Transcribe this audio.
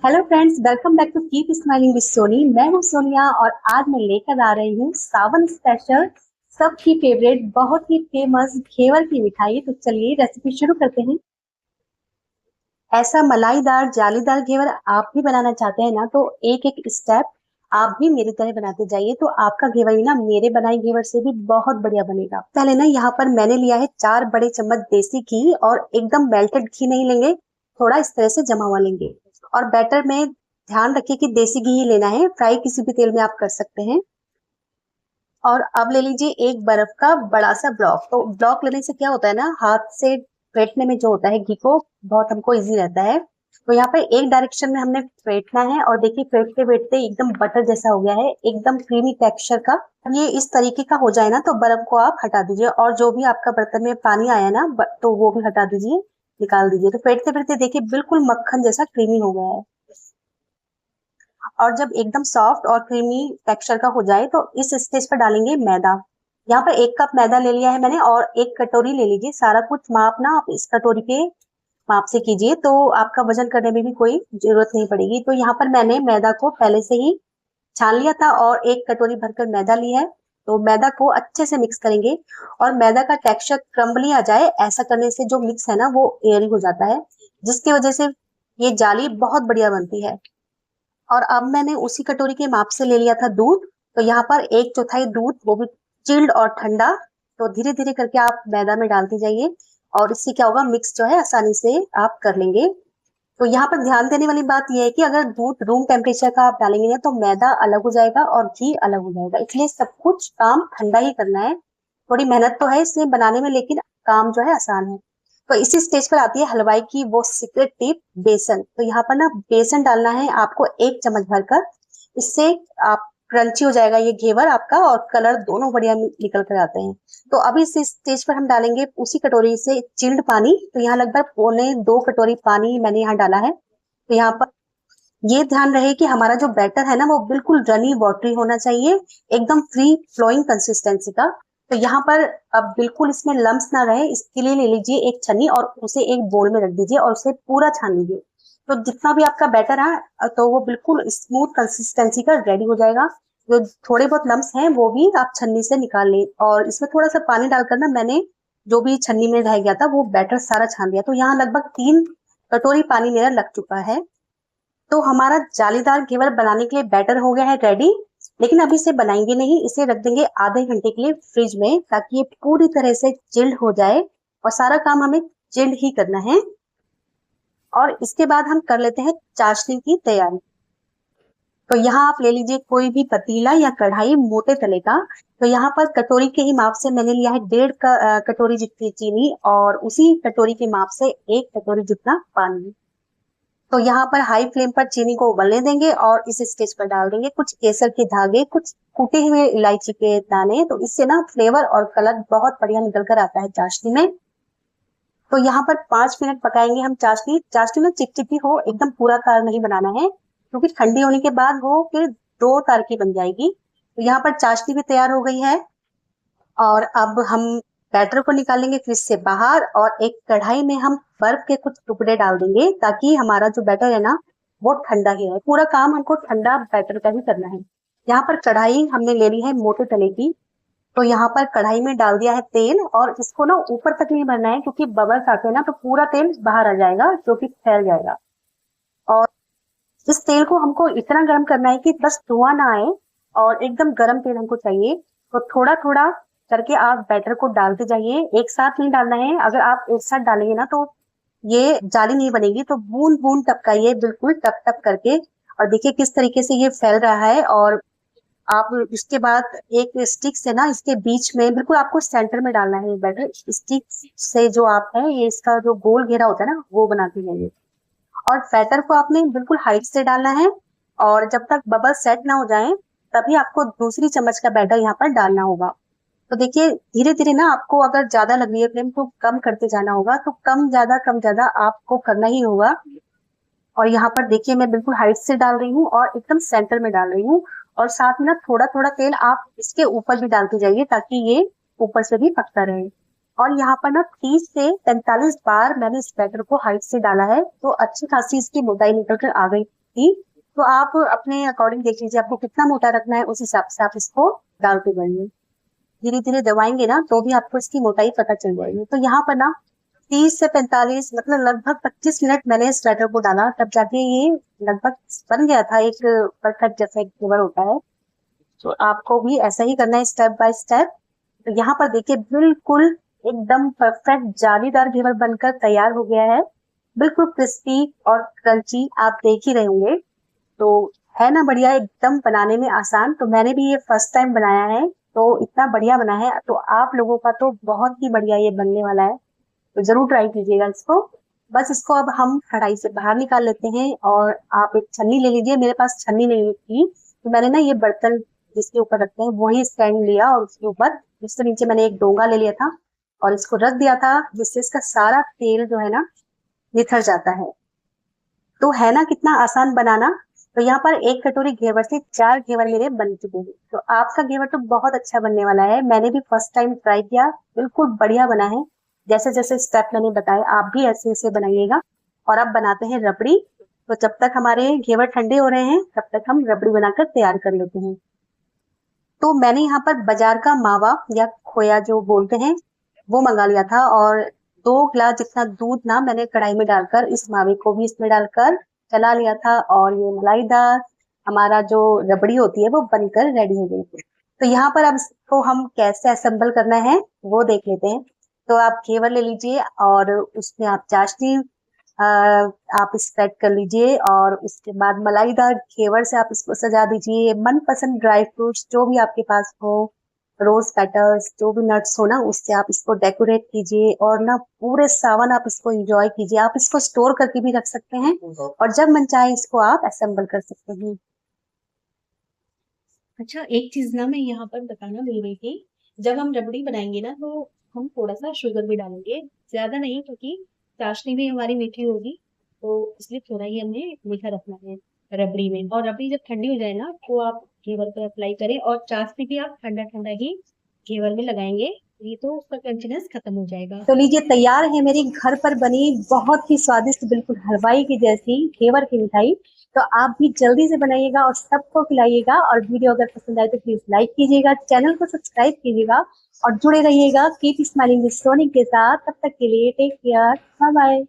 Hello friends, welcome back to keep smiling with Soni. मैं हूं सोनिया और आज मैं लेकर आ रही हूं सावन स्पेशल सबकी फेवरेट बहुत ही फेमस घेवर की मिठाई। तो चलिए रेसिपी शुरू करते हैं। ऐसा मलाईदार जालीदार घेवर आप भी बनाना चाहते हैं ना, तो एक एक स्टेप आप भी मेरी तरह बनाते जाइए, तो आपका घेवर भी ना मेरे बनाए घेवर से भी बहुत बढ़िया बनेगा। पहले ना यहाँ पर मैंने लिया है 4 बड़े चम्मच देसी घी, और एकदम मेल्टेड घी नहीं लेंगे, थोड़ा इस तरह से जमा हुआ लेंगे। और बैटर में ध्यान रखिए कि देसी घी ही लेना है, फ्राई किसी भी तेल में आप कर सकते हैं। और अब ले लीजिए एक बर्फ का बड़ा सा ब्लॉक। तो ब्लॉक लेने से क्या होता है ना, हाथ से फेंटने में जो होता है घी को, बहुत हमको इजी रहता है। तो यहाँ पे एक डायरेक्शन में हमने फेंटना है, और देखिए फेंटते फेंटते एकदम बटर जैसा हो गया है, एकदम क्रीमी टेक्सचर का। ये इस तरीके का हो जाए ना, तो बर्फ को आप हटा दीजिए, और जो भी आपका बर्तन में पानी आया ना तो वो भी हटा दीजिए, निकाल दीजिए। तो फेंटते फेंटते देखिए बिल्कुल मक्खन जैसा क्रीमी हो गया है। और जब एकदम सॉफ्ट और क्रीमी टेक्सचर का हो जाए, तो इस स्टेज पर डालेंगे मैदा। यहाँ पर 1 कप मैदा ले लिया है मैंने, और 1 कटोरी ले लीजिए। सारा कुछ माप ना आप इस कटोरी के माप से कीजिए, तो आपका वजन करने में भी कोई जरूरत नहीं पड़ेगी। तो यहाँ पर मैंने मैदा को पहले से ही छान लिया था, और 1 कटोरी भरकर मैदा लिया है। तो मैदा को अच्छे से मिक्स करेंगे, और मैदा का टेक्सचर क्रम्बली आ जाए, ऐसा करने से जो मिक्स है ना वो एयरी हो जाता है, जिसकी वजह से ये जाली बहुत बढ़िया बनती है। और अब मैंने उसी कटोरी के माप से ले लिया था दूध। तो यहाँ पर 1/4 दूध, वो भी चिल्ड और ठंडा। तो धीरे धीरे करके आप मैदा में डालते जाइए, और इससे क्या होगा, मिक्स जो है आसानी से आप कर लेंगे। तो यहाँ पर ध्यान देने वाली बात यह है कि अगर दूध रूम टेम्परेचर का आप डालेंगे ना, तो मैदा अलग हो जाएगा और घी अलग हो जाएगा, इसलिए सब कुछ काम ठंडा ही करना है। थोड़ी मेहनत तो है इसमें बनाने में, लेकिन काम जो है आसान है। तो इसी स्टेज पर आती है हलवाई की वो सीक्रेट टिप, बेसन। तो यहाँ पर ना बेसन डालना है आपको 1 चम्मच भरकर। इससे आप क्रंची हो जाएगा ये घेवर आपका, और कलर दोनों बढ़िया निकल कर आते हैं। तो अभी इस स्टेज पर हम डालेंगे उसी कटोरी से चिल्ड पानी। तो यहाँ लगभग 1.25 कटोरी पानी मैंने यहाँ डाला है। तो यहाँ पर ये ध्यान रहे कि हमारा जो बैटर है ना वो बिल्कुल रनी वाटरी होना चाहिए, एकदम फ्री फ्लोइंग कंसिस्टेंसी का। तो यहाँ पर अब बिल्कुल इसमें लम्स ना रहे, इसके लिए ले लीजिए एक छन्नी, और उसे एक बोल में रख दीजिए, और उसे पूरा छान लीजिए। तो जितना भी आपका बैटर है, तो वो बिल्कुल स्मूथ कंसिस्टेंसी का रेडी हो जाएगा। जो थोड़े बहुत लम्स हैं वो भी आप छन्नी से निकाल लें, और इसमें थोड़ा सा पानी डालकर ना मैंने जो भी छन्नी में रह गया था वो बैटर सारा छान दिया। तो यहाँ लगभग 3 कटोरी पानी मेरा लग चुका है। तो हमारा जालीदार घेवर बनाने के लिए बैटर हो गया है रेडी। लेकिन अभी इसे बनाएंगे नहीं, इसे रख देंगे आधे घंटे के लिए फ्रिज में, ताकि ये पूरी तरह से चिल्ड हो जाए। और सारा काम हमें चिल्ड ही करना है। और इसके बाद हम कर लेते हैं चाशनी की तैयारी। तो यहाँ आप ले लीजिए कोई भी पतीला या कढ़ाई मोटे तले का। तो यहाँ पर कटोरी के ही माप से मैंने लिया है 1.5 कटोरी जितनी चीनी, और उसी कटोरी के माप से 1 कटोरी जितना पानी। तो यहाँ पर हाई फ्लेम पर चीनी को उबलने देंगे, और इस स्टेज पर डाल देंगे कुछ केसर के धागे, कुछ कूटे हुए इलायची के दाने। तो इससे ना फ्लेवर और कलर बहुत बढ़िया निकल कर आता है चाशनी में। तो यहाँ पर 5 मिनट पकाएंगे हम चाशनी। चाशनी में चिपचिपी हो, एकदम पूरा तार नहीं बनाना है, क्योंकि ठंडी होने के बाद वो फिर 2 तार की बन जाएगी। तो यहाँ पर चाशनी भी तैयार हो गई है। और अब हम बैटर को निकालेंगे फ्रिज से बाहर, और एक कढ़ाई में हम बर्फ के कुछ टुकड़े डाल देंगे, ताकि हमारा जो बैटर है ना वो ठंडा ही रहे। पूरा काम हमको ठंडा बैटर का ही करना है। यहाँ पर कढ़ाई हमने ले ली है मोटे तले की। तो यहाँ पर कढ़ाई में डाल दिया है तेल, और इसको ना ऊपर तक नहीं भरना है, क्योंकि बबल्स आते हैं ना तो पूरा तेल बाहर आ जाएगा, जो कि फैल जाएगा। और इस तेल को हमको इतना गर्म करना है कि बस धुआं ना आए, और एकदम गर्म तेल हमको चाहिए। तो थोड़ा थोड़ा करके आप बैटर को डालते जाइए, एक साथ नहीं डालना है। अगर आप एक साथ डालेंगे ना, तो ये जाली नहीं बनेगी। तो बूंद बूंद टपकाइए, बिल्कुल टप टप करके। और देखिए किस तरीके से ये फैल रहा है। और आप इसके बाद एक स्टिक से ना इसके बीच में, बिल्कुल आपको सेंटर में डालना है बैटर। स्टिक से जो आप है, ये इसका जो गोल घेरा होता है ना वो बनाते जाइए। और बैटर को आपने बिल्कुल हाइट से डालना है, और जब तक बबल सेट ना हो जाए तभी आपको दूसरी चम्मच का बैटर यहाँ पर डालना होगा। तो देखिए धीरे धीरे ना, आपको अगर ज्यादा लग रही है फ्लेम तो कम करते जाना होगा। तो कम ज्यादा आपको करना ही होगा। और यहाँ पर देखिए मैं बिल्कुल हाइट से डाल रही हूँ, और एकदम सेंटर में डाल रही हूँ। और साथ में ना थोड़ा थोड़ा तेल आप इसके ऊपर भी डालते जाइए, ताकि ये ऊपर से भी पकता रहे। और यहाँ पर ना 30 से 45 बार मैंने इस बैटर को हाइट से डाला है, तो अच्छी खासी इसकी मोटाई निकल कर आ गई। थी। तो आप अपने अकॉर्डिंग देख लीजिए आपको कितना मोटा रखना है, उस हिसाब से आप इसको डालते जाइए। धीरे धीरे दबाएंगे ना तो भी आपको इसकी मोटाई पता चल जाएगी। तो यहाँ पर ना 30 से 45 मतलब लगभग 25 मिनट मैंने इस बैटर को डाला, तब जाके ये लगभग बन गया था एक परफेक्ट जैसा एक फ्लेवर होता है। तो आपको भी ऐसा ही करना है स्टेप बाय स्टेप। तो यहाँ पर देखिए बिल्कुल एकदम परफेक्ट जालीदार घेवर बनकर तैयार हो गया है, बिल्कुल क्रिस्पी और क्रंची, आप देख ही रहे होंगे। तो है ना बढ़िया, एकदम बनाने में आसान। तो मैंने भी ये फर्स्ट टाइम बनाया है, तो इतना बढ़िया बना है। तो आप लोगों का तो बहुत ही बढ़िया ये बनने वाला है, तो जरूर ट्राई कीजिएगा इसको। बस इसको अब हम कढ़ाई से बाहर निकाल लेते हैं और आप एक छन्नी ले लीजिए। मेरे पास छन्नी नहीं थी तो मैंने ना ये बर्तन जिसके ऊपर रखते हैं वही स्टैंड लिया और उसके ऊपर जिसके नीचे मैंने एक डोंगा ले लिया था और इसको रख दिया था, जिससे इसका सारा तेल जो है ना निथर जाता है। तो है ना कितना आसान बनाना। तो यहाँ पर एक कटोरी घेवर से 4 घेवर मेरे बन चुके हैं। तो आपका घेवर तो बहुत अच्छा बनने वाला है, मैंने भी फर्स्ट टाइम ट्राई किया, बिल्कुल बढ़िया बना है। जैसे जैसे स्टेप मैंने बताए आप भी ऐसे ऐसे बनाइएगा। और अब बनाते हैं रबड़ी। तो जब तक हमारे घेवर ठंडे हो रहे हैं तब तक हम रबड़ी बनाकर तैयार कर लेते हैं। तो मैंने यहाँ पर बाजार का मावा या खोया जो बोलते हैं वो मंगा लिया था, और 2 गिलास जितना दूध ना मैंने कढ़ाई में डालकर इस मावे को भी इसमें डालकर चला लिया था, और ये मलाईदार हमारा जो रबड़ी होती है वो बनकर रेडी हो गई थी। तो यहाँ पर अब इसको हम कैसे असेंबल करना है वो देख लेते हैं। तो आप घेवर ले लीजिए और उसमें आप चाशनी आप स्प्रेड कर लीजिए, और उसके बाद मलाईदार घेवर से आप इसको सजा दीजिए। मनपसंद ड्राई फ्रूट्स जो भी आपके पास हो, रोज पेटल्स जो भी नट्स हो ना, उससे आप इसको डेकोरेट कीजिए और ना पूरे सावन आप इसको एंजॉय कीजिए। आप इसको स्टोर करके भी रख सकते हैं और जब मन चाहे इसको आप असेंबल कर सकते हैं। अच्छा, एक चीज ना मैं यहाँ पर बताना भूल गई थी। जब हम रबड़ी बनाएंगे ना तो हम थोड़ा सा शुगर भी डालेंगे, ज्यादा नहीं, क्योंकि चाशनी भी हमारी मीठी होगी, तो इसलिए थोड़ा ही हमें मीठा रखना है रबड़ी में। और रबड़ी जब ठंडी हो जाए ना तो आप घेवर पर अप्लाई करें, और चाशनी भी आप ठंडा ठंडा ही घेवर में लगाएंगे, ये तो उसका क्रंचीनेस खत्म हो जाएगा। तो लीजिए तैयार है मेरी घर पर बनी बहुत ही स्वादिष्ट बिल्कुल हलवाई की जैसी घेवर की मिठाई। तो आप भी जल्दी से बनाइएगा और सबको खिलाइएगा। और वीडियो अगर पसंद आए तो प्लीज लाइक कीजिएगा, चैनल को सब्सक्राइब कीजिएगा और जुड़े रहिएगा कीप स्माइलिंग विद सोनी के साथ। तब तक के लिए टेक केयर, बाय बाय।